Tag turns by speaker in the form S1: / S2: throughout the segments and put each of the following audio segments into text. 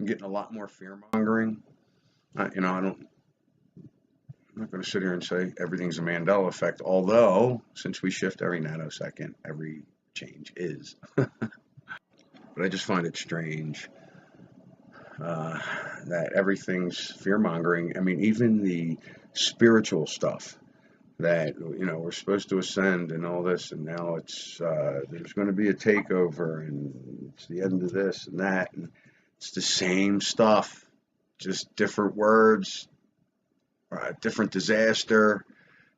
S1: I'm getting a lot more fear mongering. You know, I'm not going to sit here and say everything's a Mandela effect, although since we shift every nanosecond, every change is. But I just find it strange that everything's fear mongering. I mean, even the spiritual stuff that, you know, we're supposed to ascend and all this, and now it's there's going to be a takeover, and it's the end of this and that, and it's the same stuff, just different words, different disaster.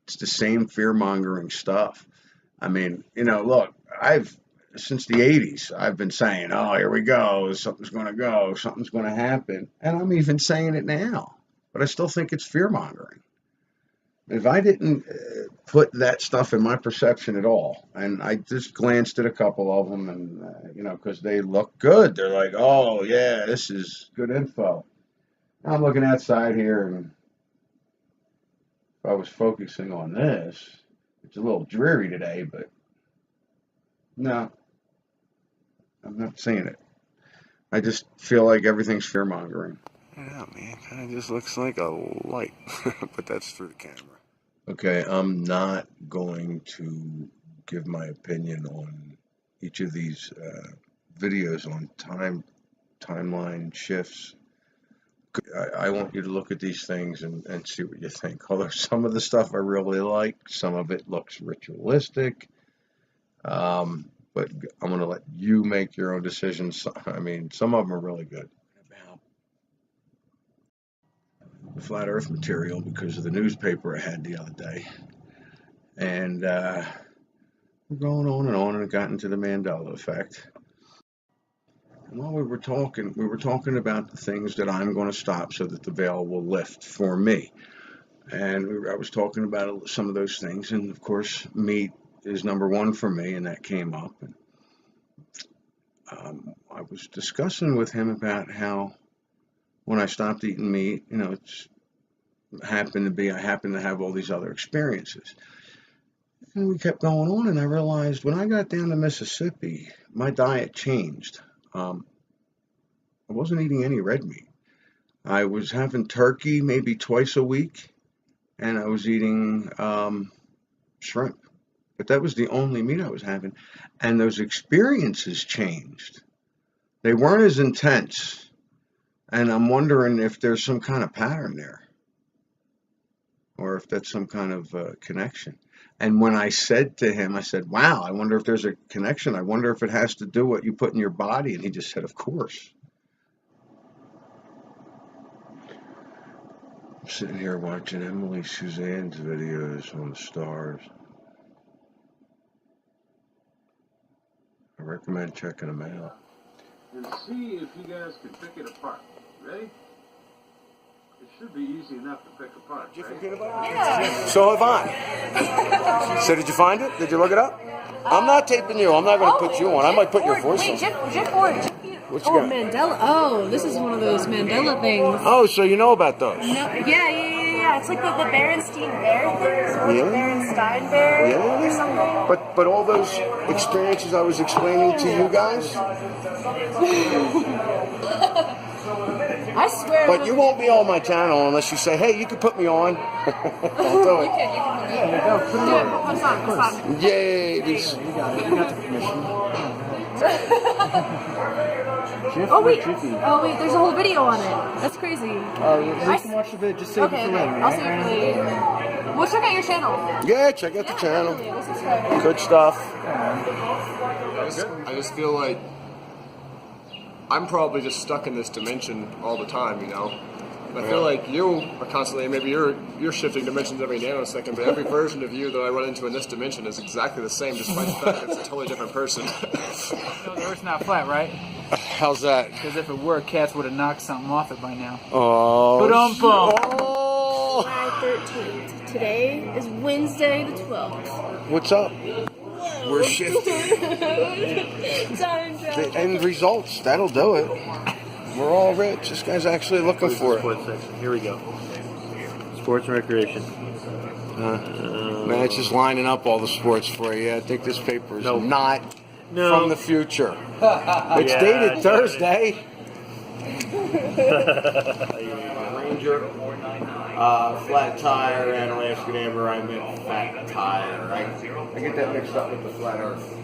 S1: It's the same fear mongering stuff. I mean, you know, look, since the 80s, I've been saying, oh, here we go, something's going to go, something's going to happen. And I'm even saying it now, but I still think it's fear mongering. If I didn't put that stuff in my perception at all, and I just glanced at a couple of them, and, you know, because they look good, they're like, oh, yeah, this is good info. I'm looking outside here, and if I was focusing on this, it's a little dreary today, but no. I'm not saying it. I just feel like everything's fear-mongering.
S2: Yeah, man, kind of just looks like a light, but that's through the camera.
S1: Okay, I'm not going to give my opinion on each of these videos on timeline shifts. I want you to look at these things and see what you think. Although some of the stuff I really like, some of it looks ritualistic. But I'm going to let you make your own decisions. I mean, some of them are really good. About the flat earth material because of the newspaper I had the other day. And we're going on and it got into the Mandela effect. And while we were talking about the things that I'm going to stop so that the veil will lift for me. And I was talking about some of those things. And, of course, meat is number one for me, and that came up. And I was discussing with him about how when I stopped eating meat, you know, I happen to have all these other experiences. And we kept going on, and I realized when I got down to Mississippi, my diet changed. I wasn't eating any red meat. I was having turkey maybe twice a week, and I was eating shrimp. But that was the only meat I was having. And those experiences changed. They weren't as intense. And I'm wondering if there's some kind of pattern there. Or if that's some kind of connection. And when I said to him, I said, wow, I wonder if there's a connection. I wonder if it has to do what you put in your body. And he just said, of course. I'm sitting here watching Emily Suzanne's videos on the stars. I recommend checking them out.
S3: And see if you guys can pick it apart. Ready? It should be easy enough to pick apart.
S2: Did you forget about it? Yeah. So have I. So did you find it? Did you look it up? I'm not taping you. I'm not going to put you on. I might put your voice on.
S4: Wait, Jeff Ford.
S2: What you got?
S4: Mandela. Oh, this is one of those Mandela things.
S2: Oh, so you know about those?
S4: No, yeah. It's like the Berenstein Bear things, or
S2: Yeah.
S4: the Berenstein Bear or something.
S2: But all those experiences I was explaining to you guys.
S4: I swear.
S2: But you won't be on my channel unless you say, hey, you can put me on. I'll do it.
S4: You can put me on. Put on.
S2: Yay. These.
S3: You got the permission.
S4: Oh wait, there's a whole video on it. That's crazy.
S3: You can watch the video, just save it for later.
S4: I'll save it for later. Well, check out your channel.
S2: Yeah, check out the channel.
S4: Definitely. We'll subscribe.
S2: Good stuff.
S5: I just feel like I'm probably just stuck in this dimension all the time, you know. And I feel like you are constantly, maybe you're shifting dimensions every nanosecond, but every version of you that I run into in this dimension is exactly the same, despite the fact that it's a totally different person.
S6: No, the Earth's not flat, right?
S2: How's that?
S6: Because if it were, cats would have knocked something off it by now.
S2: Oh.
S6: Ba-dum-bum.
S7: July 13th. Today is Wednesday the 12th.
S2: What's up? We're shifting.
S7: Time travel.
S2: The end results, that'll do it. We're all rich. This guy's actually looking for it.
S8: Sports section. Here we go. Sports and recreation.
S2: Man, it's just lining up all the sports for you. I think this paper is not from the future. It's dated Thursday. Ranger, flat tire, and Alaskan Amber. I meant fat tire. I get that mixed up with the flat Earth.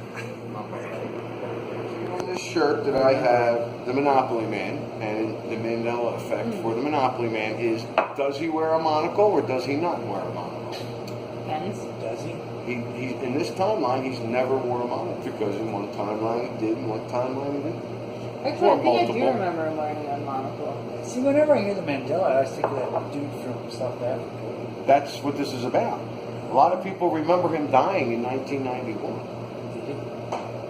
S2: On this shirt that I have, the Monopoly Man, and the Mandela effect for the Monopoly Man is: does he wear a monocle or does he not wear a monocle?
S4: Depends.
S8: Does he?
S2: He in this timeline, he's never worn a monocle because in one timeline he did, in one timeline he didn't.
S9: Actually, I think I do remember him wearing a monocle.
S8: See, whenever I hear the Mandela, I always think of that dude from South Africa.
S2: That's what this is about. A lot of people remember him dying in 1991.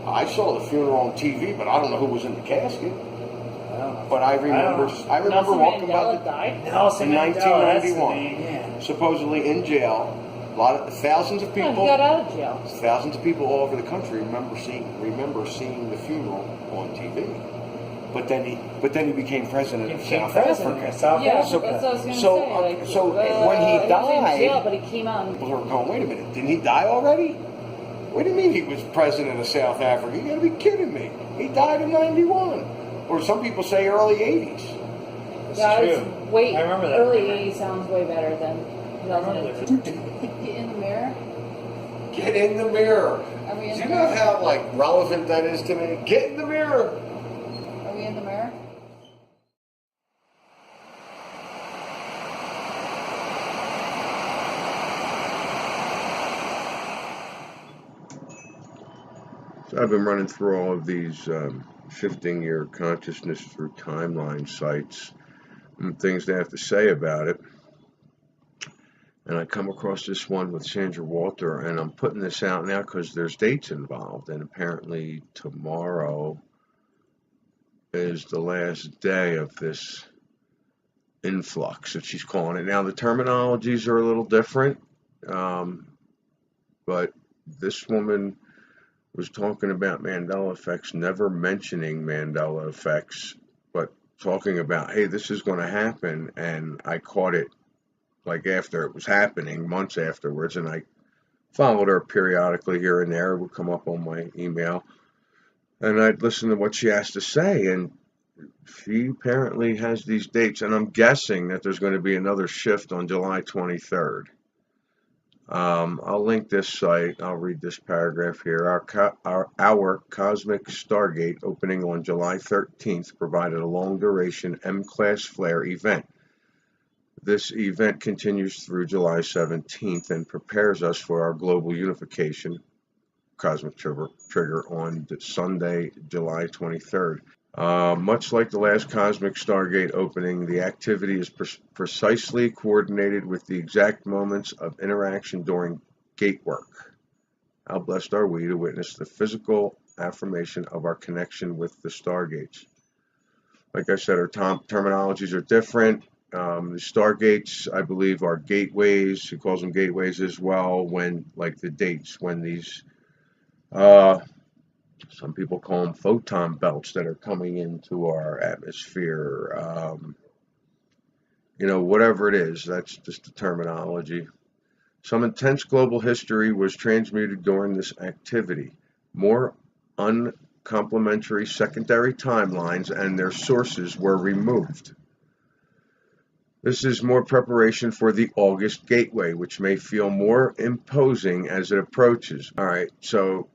S2: I saw the funeral on TV, but I don't know who was in the casket. But I remember
S9: Nelson
S2: walking
S9: Mandela
S2: by
S9: died?
S8: Nelson
S2: in
S8: Mandela, that's the
S2: 1991.
S8: name, yeah.
S2: Supposedly in jail. Thousands of
S9: No,
S2: people.
S9: he got out of jail.
S2: Thousands of people all over the country remember seeing the funeral on TV. But then he became president of South Africa.
S8: South
S9: Yeah,
S8: Africa.
S9: that's what I was going to
S2: So,
S9: say. Like,
S2: when he
S9: was in
S2: died-
S9: jail, but he came out and
S2: People are going, wait a minute, didn't he die already? What do you mean he was president of South Africa? You gotta be kidding me. He died in 91. Or some people say early 80s.
S9: yeah,
S8: true.
S9: it's way
S8: I remember that.
S9: early 80s sounds way better than
S8: I remember that.
S9: 2002. Get in the mirror.
S2: Get in the mirror.
S9: Are we in
S2: Do
S9: the
S2: you know
S9: mirror?
S2: how relevant that is to me? Get in the mirror.
S9: Are we in the mirror?
S1: So I've been running through all of these shifting your consciousness through timeline sites and things they have to say about it. And I come across this one with Sandra Walter, and I'm putting this out now because there's dates involved. And apparently tomorrow is the last day of this influx that she's calling it. Now the terminologies are a little different, but this woman was talking about Mandela effects, never mentioning Mandela effects, but talking about, hey, this is going to happen. And I caught it after it was happening, months afterwards, and I followed her periodically here and there. It would come up on my email, and I'd listen to what she has to say, and she apparently has these dates, and I'm guessing that there's going to be another shift on July 23rd. I'll link this site. I'll read this paragraph here. Our Cosmic Stargate opening on July 13th provided a long-duration M-class flare event. This event continues through July 17th and prepares us for our global unification cosmic trigger on Sunday, July 23rd. Much like the last Cosmic Stargate opening, the activity is precisely coordinated with the exact moments of interaction during gate work. How blessed are we to witness the physical affirmation of our connection with the Stargates. Like I said, our terminologies are different. The Stargates, I believe, are gateways. He calls them gateways as well, when, like the dates, when these, some people call them photon belts that are coming into our atmosphere. Whatever it is, that's just the terminology. Some intense global history was transmuted during this activity. More uncomplementary secondary timelines and their sources were removed. This is more preparation for the August Gateway, which may feel more imposing as it approaches. All right, so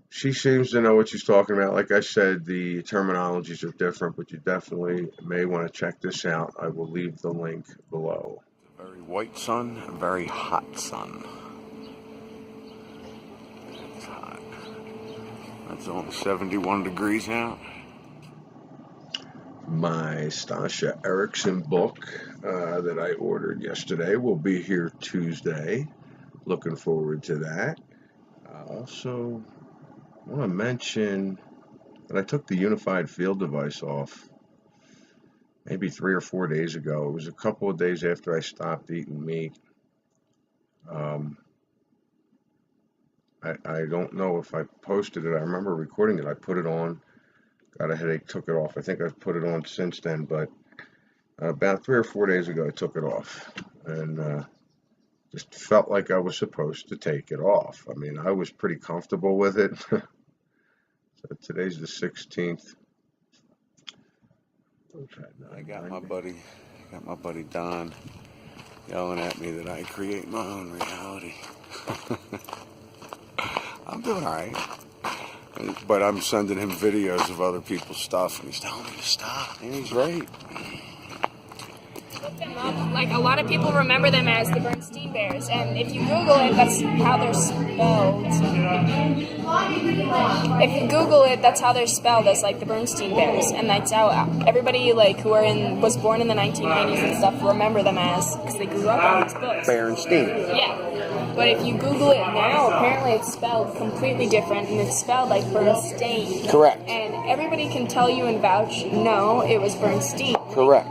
S1: she seems to know what she's talking about. Like I said, the terminologies are different, but you definitely may want to check this out. I will leave the link below. A very white sun, a very hot sun. It's hot. That's only 71 degrees out. My Stasha Erickson book that I ordered yesterday will be here Tuesday. Looking forward to that. Also, I want to mention that I took the unified field device off maybe 3 or 4 days ago. It was a couple of days after I stopped eating meat. I don't know if I posted it. I remember recording it. I put it on. Got a headache, took it off. I think I've put it on since then, but about 3 or 4 days ago, I took it off, and just felt like I was supposed to take it off. I mean, I was pretty comfortable with it. So today's the 16th.
S2: I got my buddy Don yelling at me that I create my own reality. I'm doing all right. But I'm sending him videos of other people's stuff, and he's telling me to stop. And he's right.
S4: Look them up. Like, a lot of people remember them as the Bernstein Bears, and if you Google it, that's how they're spelled. If you Google it, that's how they're spelled, as like the Bernstein Bears, and that's how everybody like who was born in the 1990s and stuff remember them as, because they grew up on these books.
S2: Berenstein.
S4: Yeah. But if you Google it now, apparently it's spelled completely different, and it's spelled like Bernstein.
S2: Correct.
S4: And everybody can tell you and vouch, no, it was Bernstein.
S2: Correct.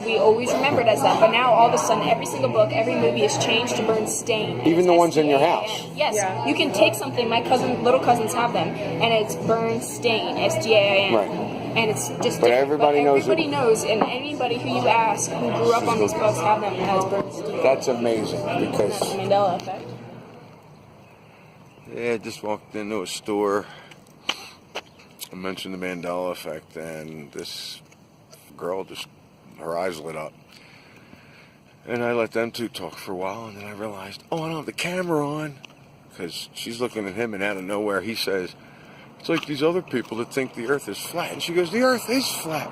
S4: We always remembered as that, but now all of a sudden, every single book, every movie is changed to Bernstein.
S2: Even the ones in your house.
S4: Yes,
S9: Yeah.
S4: you can take something. My little cousins have them, and it's Bernstein, S-T-A-I-N.
S2: Right.
S4: And it's just.
S2: But everybody knows it.
S4: Everybody knows, and anybody who you ask who grew up on these books have them as Bernstein.
S2: That's amazing because.
S4: That's the Mandela effect.
S2: Yeah, I just walked into a store. I mentioned the Mandela effect, and this girl just, her eyes lit up. And I let them two talk for a while, and then I realized, oh, I don't have the camera on. Because she's looking at him, and out of nowhere, he says, it's like these other people that think the earth is flat. And she goes, the earth is flat.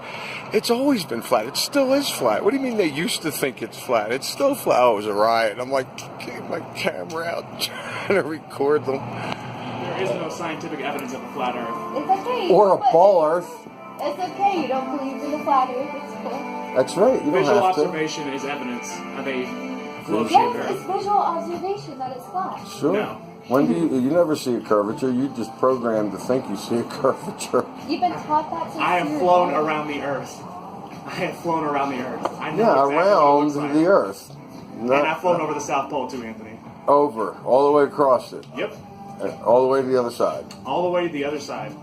S2: It's always been flat. It still is flat. What do you mean they used to think it's flat? It's still flat. Oh, it was a riot. I'm like, get my camera out, trying to record them.
S10: There is no scientific evidence of a flat earth.
S7: It's okay.
S2: Or a ball earth.
S7: It's okay. You don't believe in the flat earth. It's cool.
S2: That's right. You don't
S10: Visual
S2: have to.
S10: observation is evidence of a globe-shaped
S7: Yes,
S10: earth.
S7: it's visual observation that it's flat.
S2: Sure.
S10: No.
S2: When do you never see a curvature? You just programmed to think you see a curvature.
S7: You've been taught that since
S10: I have
S7: you were
S10: flown
S7: born.
S10: around the earth. I have flown around the earth. I know
S2: Yeah,
S10: exactly
S2: around
S10: what it looks like.
S2: the earth.
S10: And I've flown over the South Pole too, Anthony.
S2: Over, all the way across it.
S10: Yep.
S2: All the way to the other side.
S10: All the way to the other side.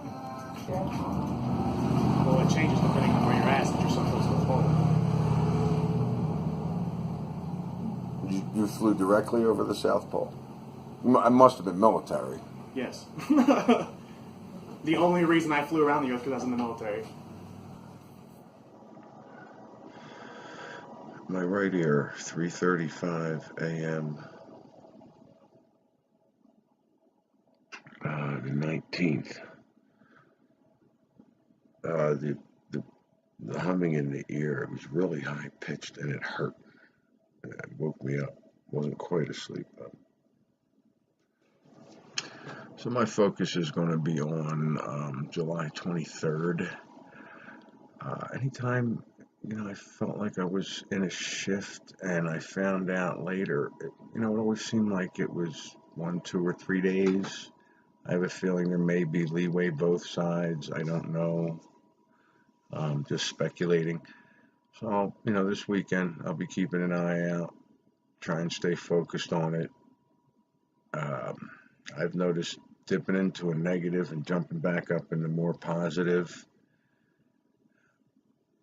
S10: Well, it changes depending on where you're at since you're so close to the pole.
S2: You flew directly over the South Pole. I must have been military.
S10: Yes. The only reason I flew around the earth because I was in the military.
S1: My right ear, 3:35 a.m. The 19th. The humming in the ear, it was really high pitched and it hurt. And it woke me up. Wasn't quite asleep though. So my focus is going to be on July 23rd. Anytime, I felt like I was in a shift, and I found out later, it always seemed like it was 1, 2, or 3 days. I have a feeling there may be leeway both sides. I don't know. Just speculating. So, this weekend I'll be keeping an eye out, try and stay focused on it. I've noticed dipping into a negative and jumping back up into more positive.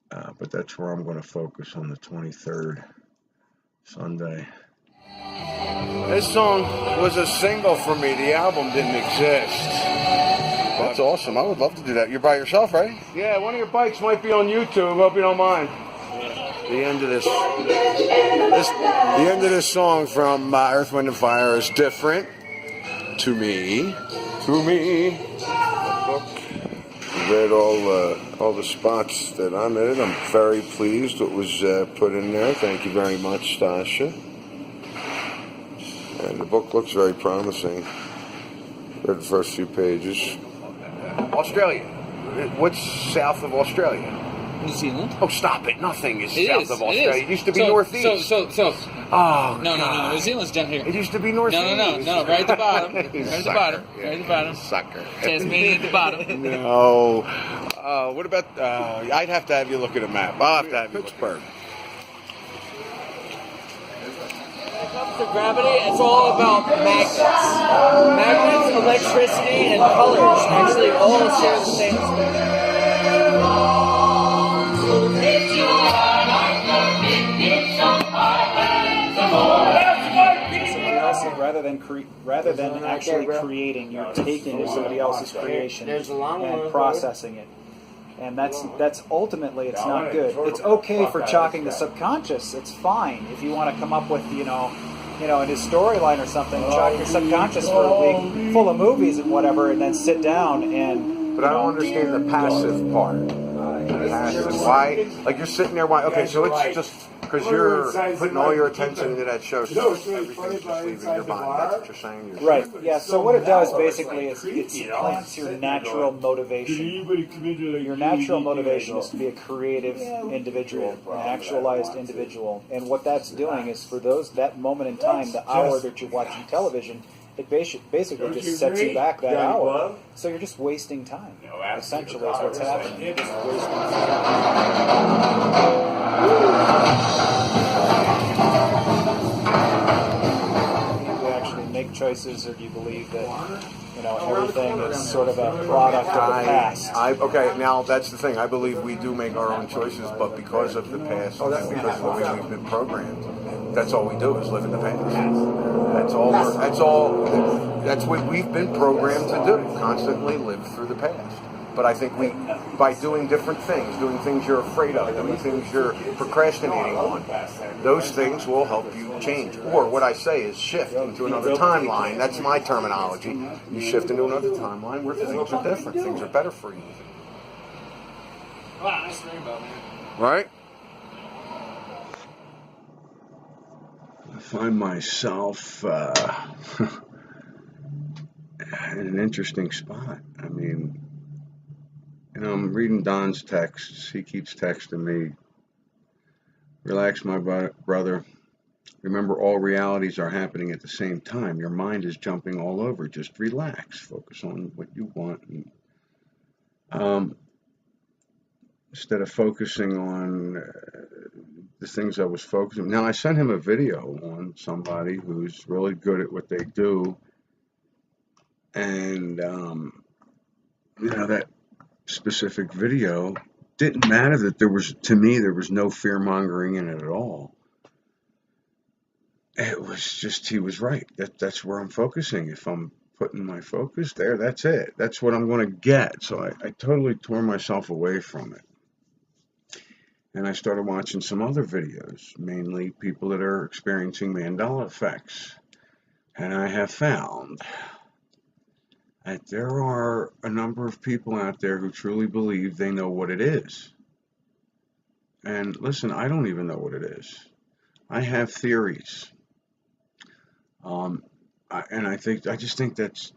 S1: But that's where I'm going to focus on the 23rd, Sunday.
S2: This song was a single for me. The album didn't exist. That's awesome. I would love to do that. You're by yourself, right? Yeah, one of your bikes might be on YouTube. Hope you don't mind. The end of this song from Earth, Wind & Fire is different to me. Read all the spots that I'm in it. I'm very pleased what was put in there. Thank you very much, Stasha. And the book looks very promising. Read the first few pages. Australia. What's south of Australia?
S6: New Zealand?
S2: Oh, stop it. Nothing is
S6: It
S2: south
S6: is,
S2: of
S6: it
S2: Australia.
S6: is.
S2: It used to be
S6: So-
S2: northeast.
S6: So.
S2: Oh,
S6: No,
S2: God.
S6: New Zealand's down here.
S2: It used to be northeast.
S6: No, right at the bottom. Right at the
S2: Sucker.
S6: bottom.
S2: Yeah.
S6: Right at the bottom.
S2: Sucker.
S6: Tasmania at the bottom.
S2: No. What about, I'd have to have you look at a map. I'll have to have you Pittsburgh.
S11: When it comes to gravity, it's all about magnets. Magnets, electricity, and colors actually all share the same
S12: Somebody else, rather than actually creating, you're taking somebody else's creation and processing it. And that's ultimately, it's not good. It's okay for chalking the subconscious. It's fine if you want to come up with, in his storyline or something, chalk your subconscious for a week full of movies and whatever, and then sit down and.
S2: But I don't understand the passive part. Passive. Why? Like you're sitting there. Why? Okay, so it's just because you're putting all your attention into that show, so everything's just leaving your mind. That's what you're saying.
S12: Right. Yeah. So what it does basically is it plants your natural motivation. Your natural motivation is to be a creative individual, an actualized individual, and what that's doing is for that moment in time, the hour that you're watching television. It basically just sets you back that hour. So you're just wasting time. Essentially is what's happening. You're just wasting time. Do you actually make choices, or do you believe that everything is sort of a product of the past?
S2: Okay, now that's the thing. I believe we do make our own choices, but because of the past and because of the way we've been programmed, that's all we do is live in the past. That's what we've been programmed to do, constantly live through the past. But I think by doing different things, doing things you're afraid of, doing things you're procrastinating on, those things will help you change. Or what I say is shift into another timeline. That's my terminology. You shift into another timeline where things are different, things are better for you.
S6: Wow, nice rainbow, man.
S2: Right?
S1: I find myself in an interesting spot. I mean, I'm reading Don's texts. He keeps texting me, relax, my brother. Remember, all realities are happening at the same time. Your mind is jumping all over. Just relax. Focus on what you want. And, instead of focusing on the things I was focusing. Now, I sent him a video on somebody who's really good at what they do. And, that specific video didn't matter that there was no fear-mongering in it at all. It was just, he was right. That's where I'm focusing. If I'm putting my focus there, that's it. That's what I'm going to get. So I totally tore myself away from it. And I started watching some other videos, mainly people that are experiencing Mandela effects. And I have found that there are a number of people out there who truly believe they know what it is. And listen, I don't even know what it is. I have theories. I just think that's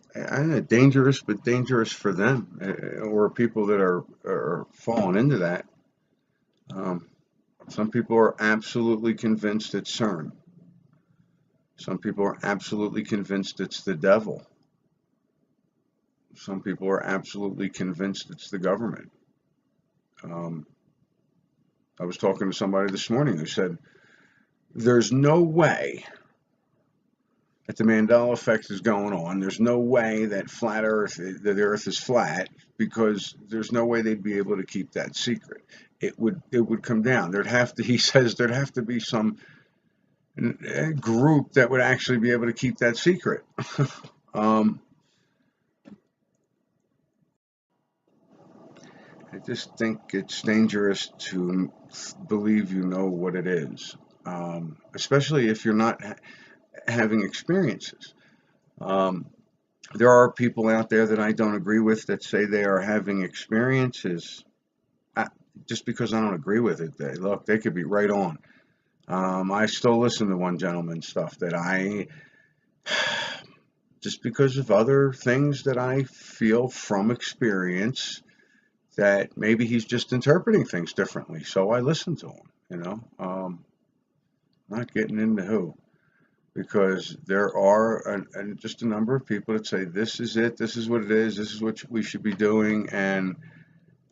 S1: dangerous, but dangerous for them or people that are falling into that. Some people are absolutely convinced it's CERN. Some people are absolutely convinced it's the devil. Some people are absolutely convinced it's the government. I was talking to somebody this morning who said, there's no way that the Mandela effect is going on. There's no way that the Earth is flat, because there's no way they'd be able to keep that secret. It would come down. He says there'd have to be some group that would actually be able to keep that secret. I just think it's dangerous to believe you know what it is, especially if you're not having experiences. There are people out there that I don't agree with that say they are having experiences. Just because I don't agree with it, they could be right on. I still listen to one gentleman's stuff that just because of other things that I feel from experience, that maybe he's just interpreting things differently. So I listen to him, not getting into who. Because there are just a number of people that say, this is it, this is what it is, this is what we should be doing, and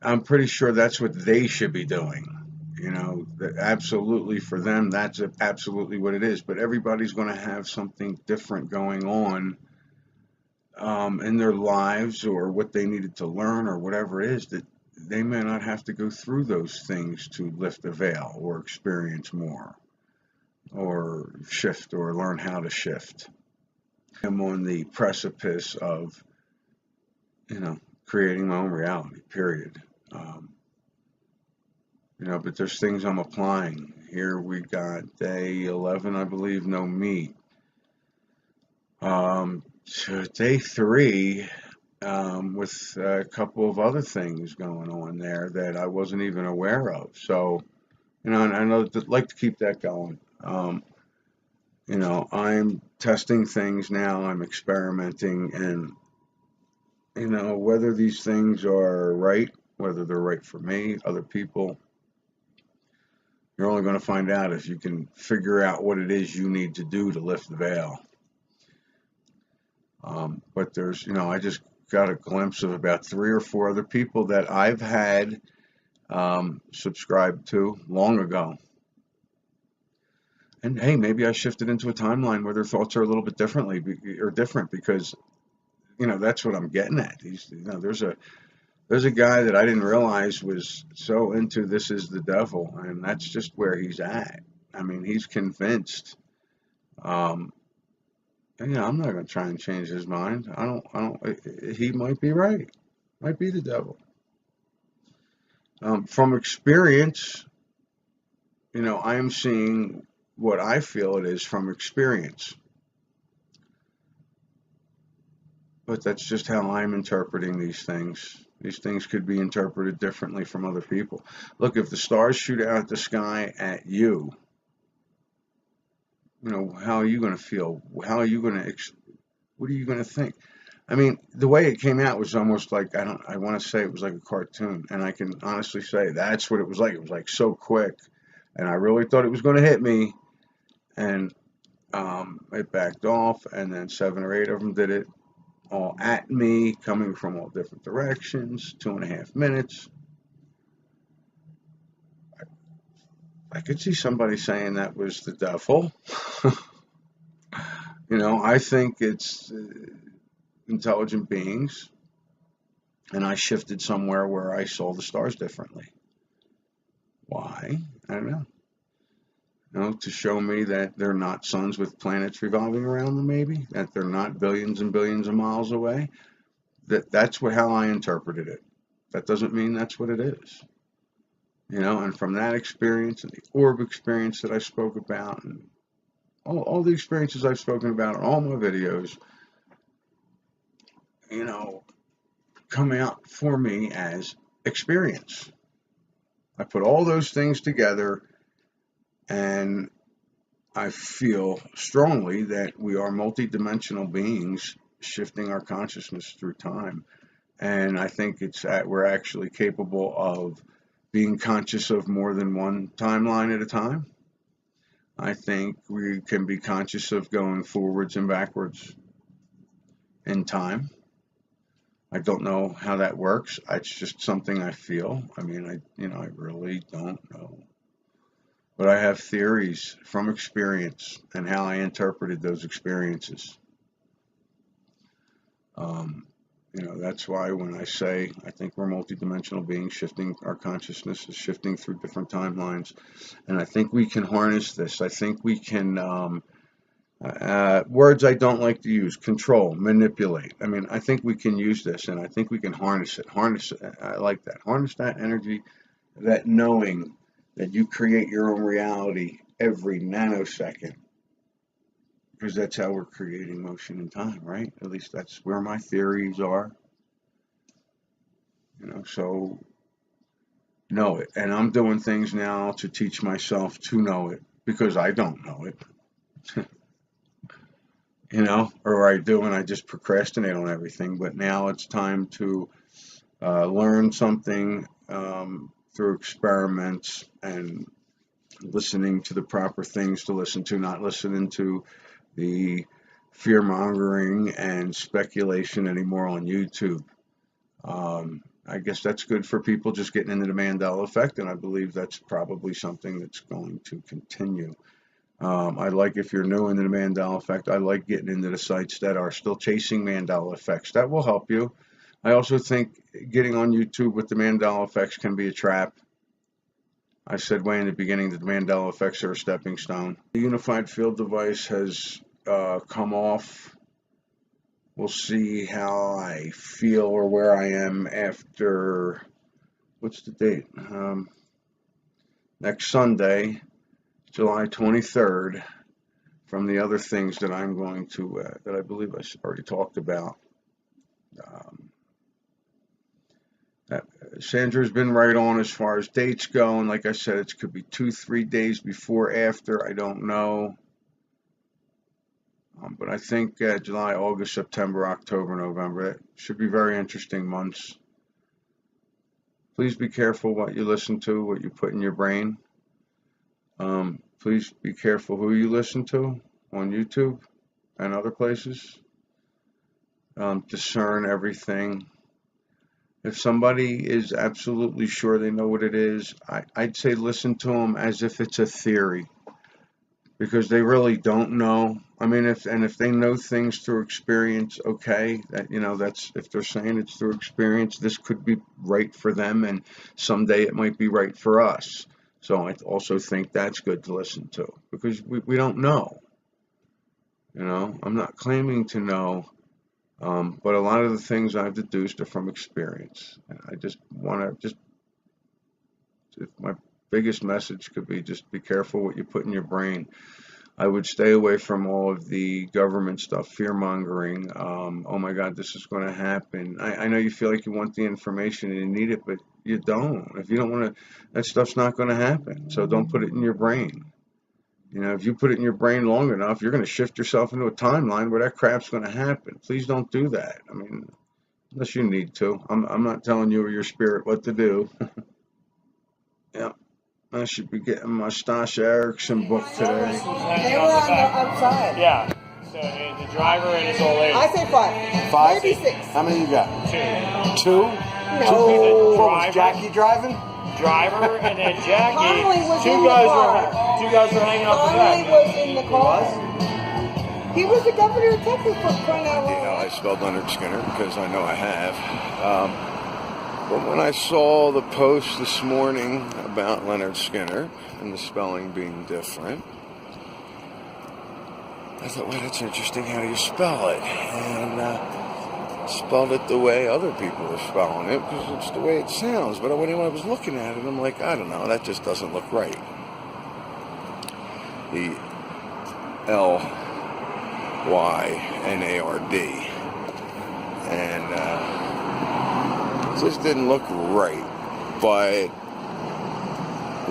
S1: I'm pretty sure that's what they should be doing. That absolutely for them, that's absolutely what it is. But everybody's going to have something different going on in their lives, or what they needed to learn, or whatever it is, that they may not have to go through those things to lift the veil or experience more, or shift, or learn how to shift. I'm on the precipice of, creating my own reality, period. You know, but there's things I'm applying. Here we got day 11, I believe, no meat. So day 3, with a couple of other things going on there that I wasn't even aware of. So, you know, and I know that I'd like to keep that going. You know, I'm testing things now, I'm experimenting, and, you know, whether these things are right, whether they're right for me, other people, you're only going to find out if you can figure out what it is you need to do to lift the veil. But there's, you know, I just got a glimpse of about 3 or 4 other people that I've had subscribed to long ago. And hey, maybe I shifted into a timeline where their thoughts are a little bit different because, you know, that's what I'm getting at. You know, there's a guy that I didn't realize was so into this is the devil, and that's just where he's at. I mean, he's convinced. And, you know, I'm not going to try and change his mind. He might be right. Might be the devil. From experience, you know, I am seeing what I feel it is from experience. But that's just how I'm interpreting these things. These things could be interpreted differently from other people. Look, if the stars shoot out the sky at you, you know, how are you going to feel? How are you going to, what are you going to think? I mean, the way it came out was almost like, I want to say it was like a cartoon. And I can honestly say that's what it was like. It was like so quick. And I really thought it was going to hit me. And it backed off. And then 7 or 8 of them did it all at me, coming from all different directions, 2.5 minutes. I could see somebody saying that was the devil. You know, I think it's intelligent beings, and I shifted somewhere where I saw the stars differently. Why? I don't know. You know, to show me that they're not suns with planets revolving around them, maybe, that they're not billions and billions of miles away. That's how I interpreted it. That doesn't mean that's what it is. You know, and from that experience and the orb experience that I spoke about, and all the experiences I've spoken about in all my videos, you know, come out for me as experience. I put all those things together, and I feel strongly that we are multidimensional beings shifting our consciousness through time. And I think we're actually capable of being conscious of more than one timeline at a time. I think we can be conscious of going forwards and backwards in time. I don't know how that works. It's just something I feel. I mean, I really don't know. But I have theories from experience and how I interpreted those experiences. You know, that's why when I say I think we're multidimensional beings shifting, our consciousness is shifting through different timelines. And I think we can harness this. I think we can, words I don't like to use, control, manipulate. I mean, I think we can use this, and I think we can harness it. I like that. Harness that energy, that knowing that you create your own reality every nanosecond. Because that's how we're creating motion in time, right? At least that's where my theories are. You know, so know it. And I'm doing things now to teach myself to know it because I don't know it. You know, or I do and I just procrastinate on everything. But now it's time to learn something through experiments and listening to the proper things to listen to, not listening to the fear-mongering and speculation anymore on YouTube. I guess that's good for people just getting into the Mandela effect, and I believe that's probably something that's going to continue. I like, if you're new into the Mandela effect, I like getting into the sites that are still chasing Mandela effects. That will help you. I also think getting on YouTube with the Mandela effects can be a trap. I said way in the beginning that the Mandela effects are a stepping stone. The unified field device has come off. We'll see how I feel or where I am after, what's the date? next Sunday, July 23rd, from the other things that I'm going to, that I believe I already talked about. Sandra's been right on as far as dates go, and like I said, it could be 2-3 days before, after, I don't know. But I think July, August, September, October, November, that should be very interesting months. Please be careful what you listen to, what you put in your brain. Please be careful who you listen to on YouTube and other places. Discern everything. If somebody is absolutely sure they know what it is, I'd say listen to them as if it's a theory, because they really don't know. I mean, if they know things through experience, okay, that, you know, that's, if they're saying it's through experience, this could be right for them, and someday it might be right for us. So I also think that's good to listen to, because we don't know. You know, I'm not claiming to know. But a lot of the things I've deduced are from experience. And I just want to, if my biggest message could be, just be careful what you put in your brain. I would stay away from all of the government stuff, fear-mongering. Oh my God, this is going to happen. I know you feel like you want the information and you need it, but you don't. If you don't want to, that stuff's not going to happen. So don't put it in your brain. You know, if you put it in your brain long enough, you're going to shift yourself into a timeline where that crap's going to happen. Please don't do that. I mean, unless you need to. I'm not telling you or your spirit what to do. Yeah, I should be getting my Stasha Erickson book today.
S11: They were on the outside. Yeah. So the driver and his old lady.
S9: I say 5.
S13: 5?
S9: Maybe 6.
S13: How many you got?
S11: 2.
S13: 2?
S9: No.
S13: What was Jackie driving?
S11: Driver and then Jackie.
S9: Connolly was
S11: two
S9: in
S11: guys
S9: the car.
S11: were hanging out the
S9: Connolly
S11: back.
S9: was in the car. He was the governor of Texas for crying out loud.
S2: You know, I spelled Leonard Skinner because I know I have. But when I saw the post this morning about Leonard Skinner and the spelling being different, I thought, well, that's interesting. How do you spell it? And spelled it the way other people are spelling it, because it's the way it sounds. But when I was looking at it, I'm like, I don't know, that just doesn't look right. The L-Y-N-A-R-D. And it just didn't look right. But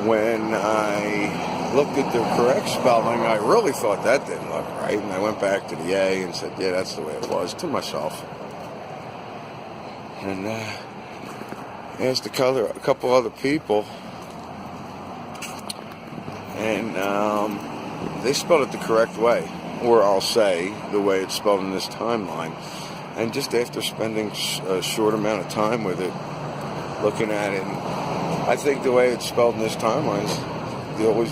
S2: when I looked at the correct spelling, I really thought that didn't look right. And I went back to the A and said, yeah, that's the way it was, to myself. And asked a couple other people, and they spelled it the correct way, or I'll say the way it's spelled in this timeline. And just after spending a short amount of time with it, looking at it, and I think the way it's spelled in this timeline is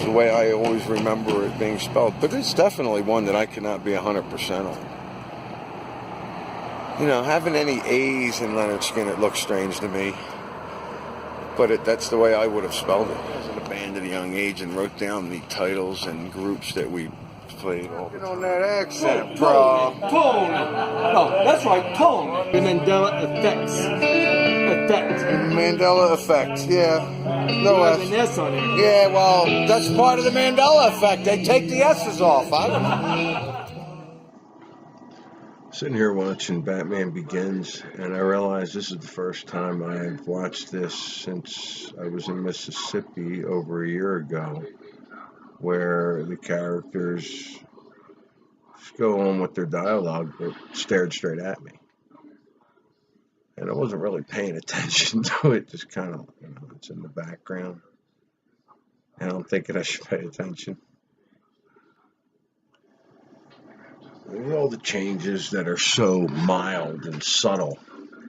S2: the way I always remember it being spelled. But it's definitely one that I cannot be 100% on. You know, having any A's in Leonard Skinner looks strange to me, but that's the way I would have spelled it. I was in a band at a young age and wrote down the titles and groups that we played. Working on that accent, bro.
S11: Tone. No, that's right, tone. The Mandela effects.
S2: Mandela effect, yeah. No
S11: There's
S2: S.
S11: an S on it.
S2: Yeah, well, that's part of the Mandela effect. They take the S's off. I don't know.
S1: Sitting here watching Batman Begins, and I realized this is the first time I've watched this since I was in Mississippi over a year ago, where the characters just go on with their dialogue, but stared straight at me. And I wasn't really paying attention to it, just kind of, you know, it's in the background. And I'm thinking I should pay attention. With all the changes that are so mild and subtle,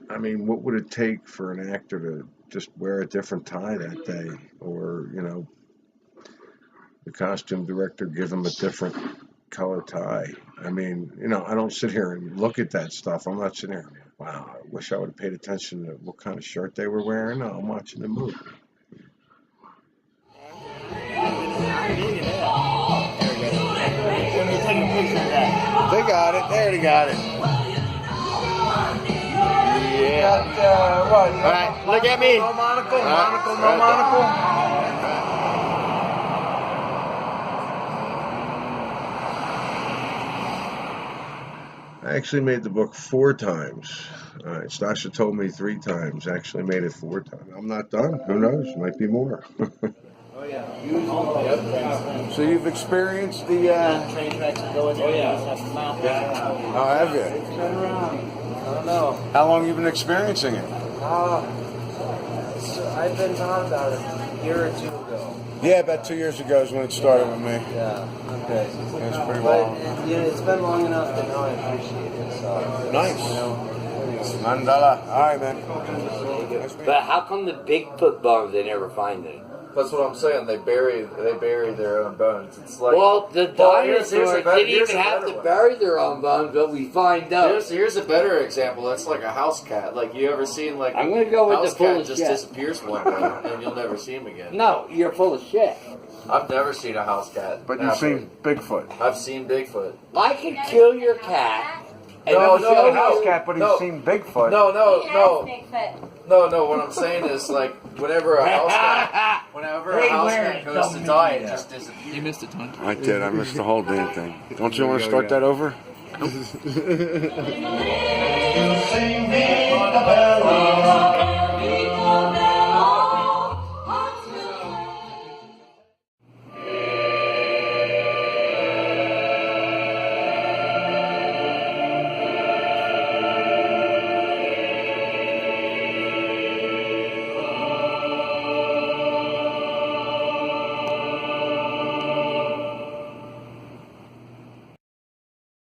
S1: I mean, what would it take for an actor to just wear a different tie that day? Or, you know, the costume director give him a different color tie. I mean, you know, I don't sit here and look at that stuff. I'm not sitting here, wow, I wish I would have paid attention to what kind of shirt they were wearing. No, I'm watching the movie.
S2: They got it. They already got it. Yeah.
S11: What? All right, look at me.
S2: No monocle.
S11: No monocle.
S1: I actually made the book 4 times. Stasha told me 3 times. I actually made it 4 times. I'm not done. Who knows? Might be more.
S2: So you've experienced the.
S11: Train tracks that go in there. Oh, yeah.
S2: Oh, have you?
S11: It's been around. I don't know.
S2: How long you been experiencing it?
S11: I've been taught about it a year or 2 ago.
S2: Yeah, about 2 years ago is when it started with me.
S11: Yeah, okay.
S2: It's pretty
S11: But
S2: long.
S11: it's been long enough that now I appreciate it. So,
S2: Nice.
S11: You know,
S2: Mandala. All right, man.
S13: But how come the Bigfoot bones, they never find them?
S14: That's what I'm saying. They bury their own bones. It's like
S13: Well, the dinosaurs didn't
S14: here's
S13: even
S14: a
S13: have
S14: better
S13: to
S14: one.
S13: bury their own bones, but we find out.
S14: Here's a better example. That's like a house cat. Like you ever seen like
S13: I'm gonna go with
S14: house
S13: the full
S14: cat
S13: of
S14: just
S13: shit.
S14: disappears one day and you'll never see him again.
S13: No, you're full of shit.
S14: I've never seen a house cat.
S2: But you've seen Bigfoot.
S14: I've seen Bigfoot.
S13: I could kill your cat. And
S14: No,
S13: show
S14: no,
S13: you-
S2: house cat, but he's
S14: no.
S2: seen Bigfoot.
S14: No.
S7: Bigfoot.
S14: No, what I'm saying is like whenever a house cat goes to die, it just disappears.
S6: You missed it, Tony.
S2: I did. I missed the whole damn thing. Don't you want to start that over?
S15: Sing me the bell.